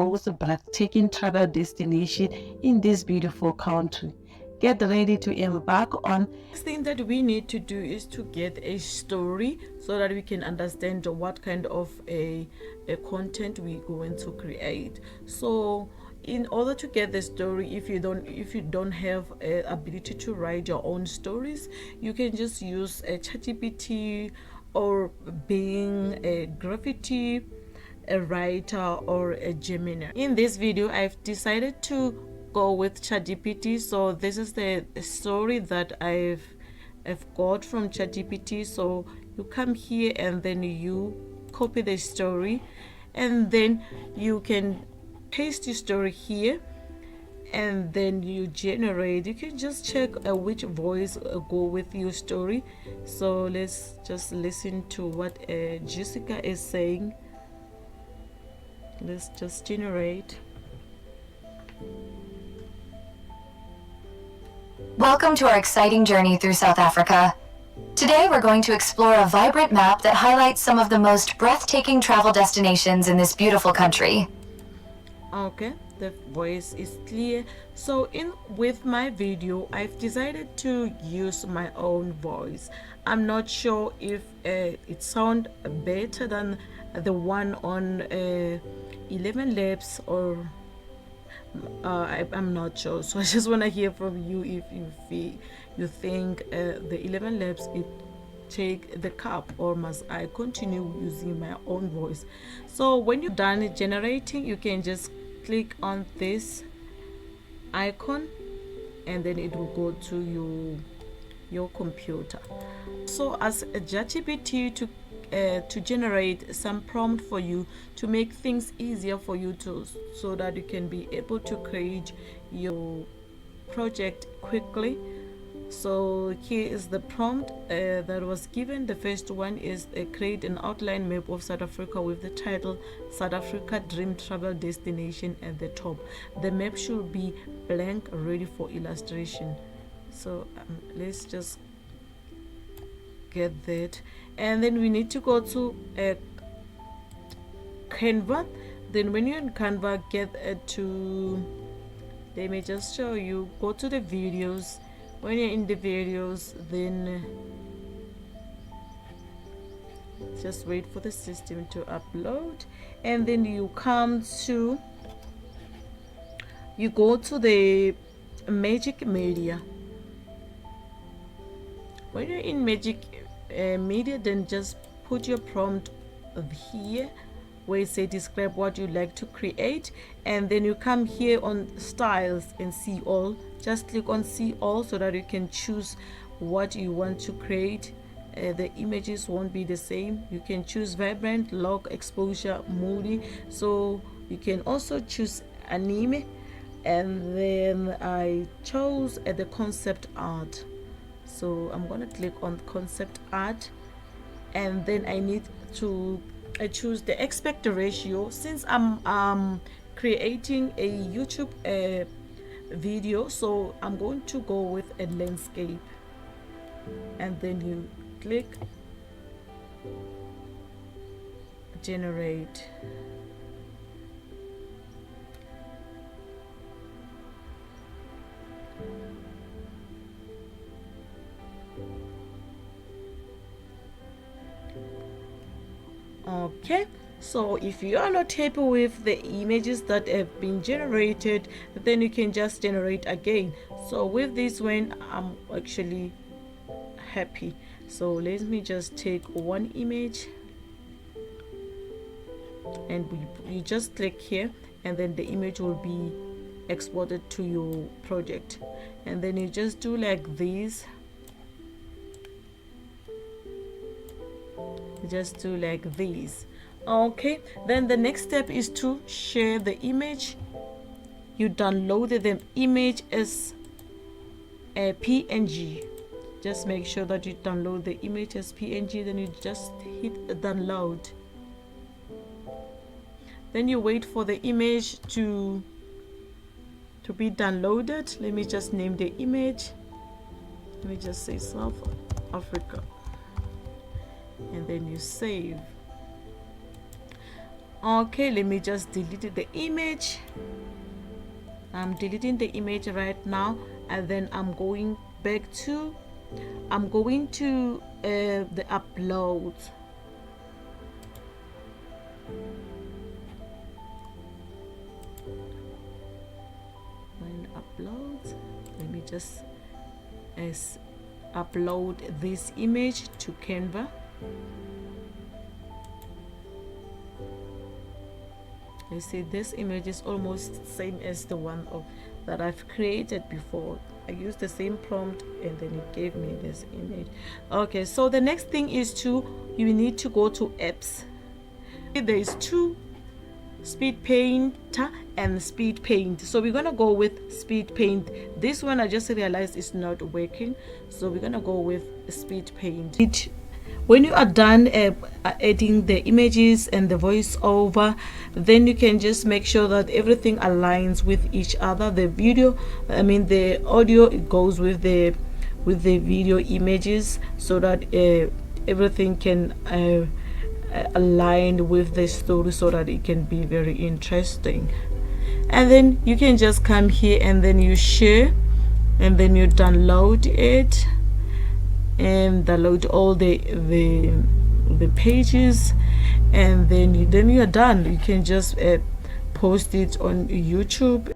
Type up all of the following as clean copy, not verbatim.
most breathtaking travel destination in this beautiful country. Get ready to embark on. Next thing that we need to do is to get a story so that we can understand what kind of a content we're going to create. So in order to get the story, if you don't have a ability to write your own stories, you can just use a ChatGPT or being a graffiti, a writer, or a Gemini. In this video, I've decided to go with ChatGPT. So this is the story that I've got from ChatGPT. So you come here and then you copy the story, and then you can paste your story here, and then you generate. You can just check which voice go with your story. So let's just listen to what Jessica is saying. Let's just generate. Welcome to our exciting journey through South Africa. Today we're going to explore a vibrant map that highlights some of the most breathtaking travel destinations in this beautiful country. Okay, the voice is clear. So with my video, I've decided to use my own voice. I'm not sure if it sounds better than the one on 11 Labs, or I'm not sure. So I just want to hear from you if you think the 11 Labs it take the cup, or must I continue using my own voice? So when you're done generating, you can just click on this icon and then it will go to your computer. So as a ChatGPT to generate some prompt for you to make things easier for you so that you can be able to create your project quickly. So here is the prompt that was given. The first one is create an outline map of South Africa with the title South Africa Dream Travel Destination at the top. The map should be blank, ready for illustration. So let's just get that, and then we need to go to Canva. Then when you're in Canva, get to, let me just show you, go to the videos. When you're in the videos, then just wait for the system to upload, and then you go to the Magic Media. When you're in Magic Media, then just put your prompt here where it says describe what you like to create, and then you come here on styles and see all. Just click on see all so that you can choose what you want to create. The images won't be the same. You can choose vibrant, log, exposure, moody. So you can also choose anime, and then I chose the concept art. So I'm going to click on concept art, and then I need to choose the aspect ratio. Since I'm creating a YouTube video, so I'm going to go with a landscape, and then you click generate. Okay, so if you are not happy with the images that have been generated, then you can just generate again. So with this one, I'm actually happy. So let me just take one image, and you just click here, and then the image will be exported to your project, and then you just do like this. Just do like this. Okay, then the next step is to share the image. You downloaded the image as a PNG. Just make sure that you download the image as PNG, then you just hit download. Then you wait for the image to be downloaded. Let me just name the image. Let me just say South Africa, and then you save. Okay, let me just delete the image. I'm deleting the image right now, and then I'm going back to the upload. When upload, let me just upload this image to Canva. You see, this image is almost same as the one that I've created before. I used the same prompt and then it gave me this image. Okay, so the next thing is you need to go to apps. There's two, Speed Painter and Speed Paint. So we're gonna go with Speed Paint. This one I just realized is not working, so we're gonna go with Speed Paint. When you are done adding the images and the voiceover, then you can just make sure that everything aligns with each other. The video, I mean the audio, it goes with the video images, so that everything can align with the story, so that it can be very interesting. And then you can just come here and then you share, and then you download it and download all the pages, and then you're done. You can just post it on YouTube.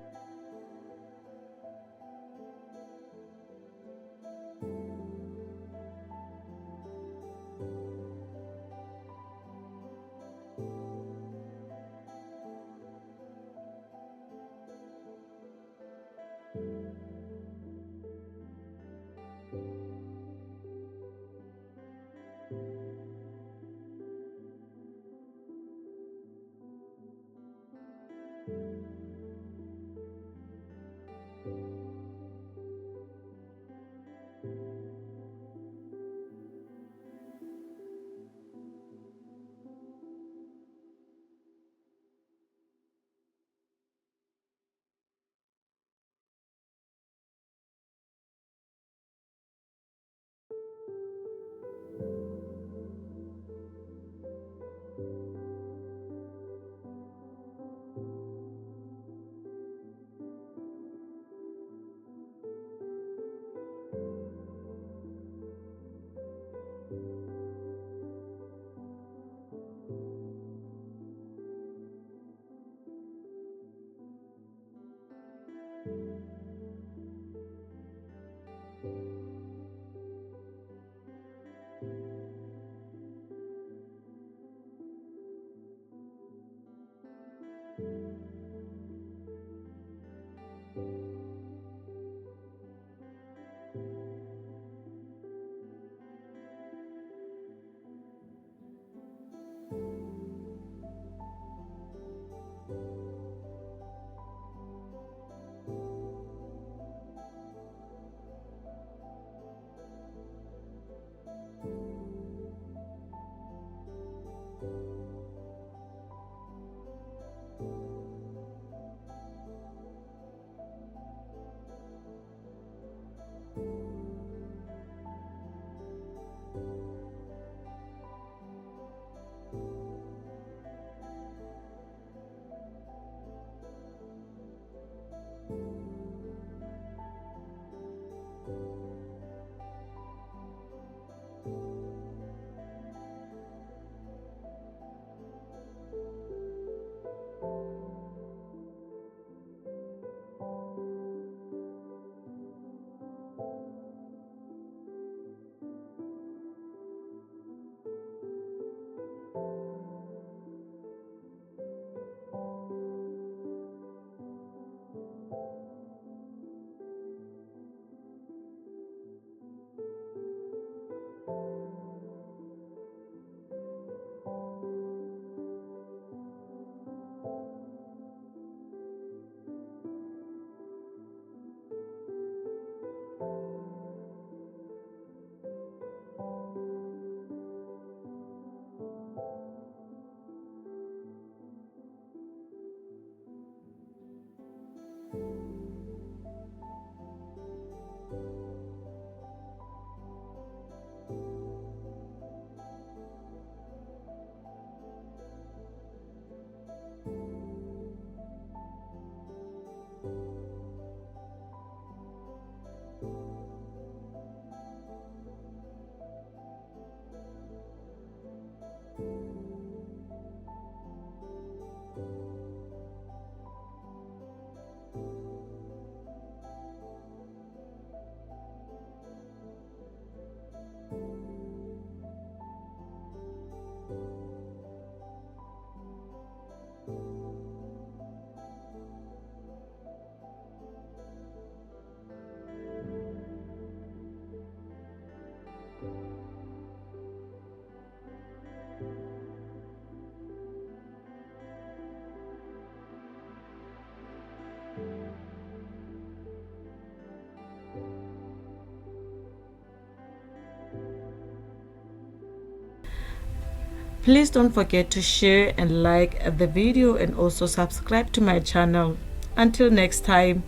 Please don't forget to share and like the video and also subscribe to my channel. Until next time,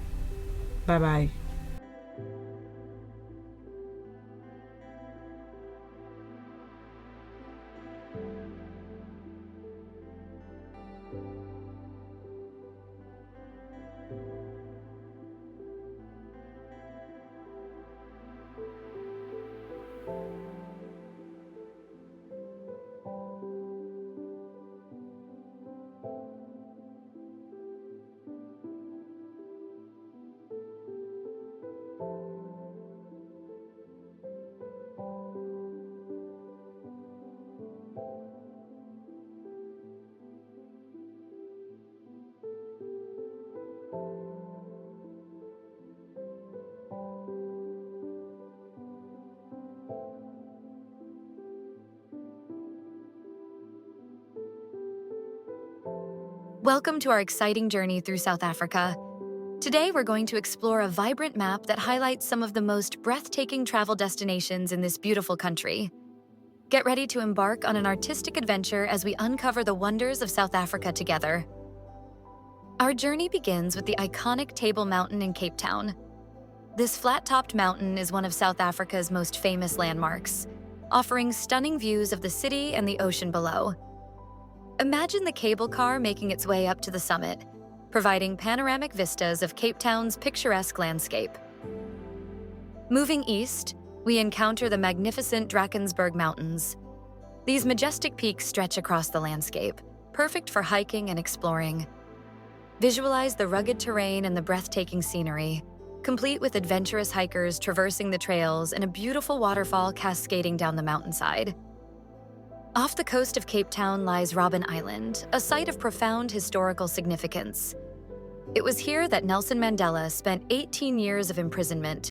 bye bye. Welcome to our exciting journey through South Africa. Today, we're going to explore a vibrant map that highlights some of the most breathtaking travel destinations in this beautiful country. Get ready to embark on an artistic adventure as we uncover the wonders of South Africa together. Our journey begins with the iconic Table Mountain in Cape Town. This flat-topped mountain is one of South Africa's most famous landmarks, offering stunning views of the city and the ocean below. Imagine the cable car making its way up to the summit, providing panoramic vistas of Cape Town's picturesque landscape. Moving east, we encounter the magnificent Drakensberg Mountains. These majestic peaks stretch across the landscape, perfect for hiking and exploring. Visualize the rugged terrain and the breathtaking scenery, complete with adventurous hikers traversing the trails and a beautiful waterfall cascading down the mountainside. Off the coast of Cape Town lies Robben Island, a site of profound historical significance. It was here that Nelson Mandela spent 18 years of imprisonment,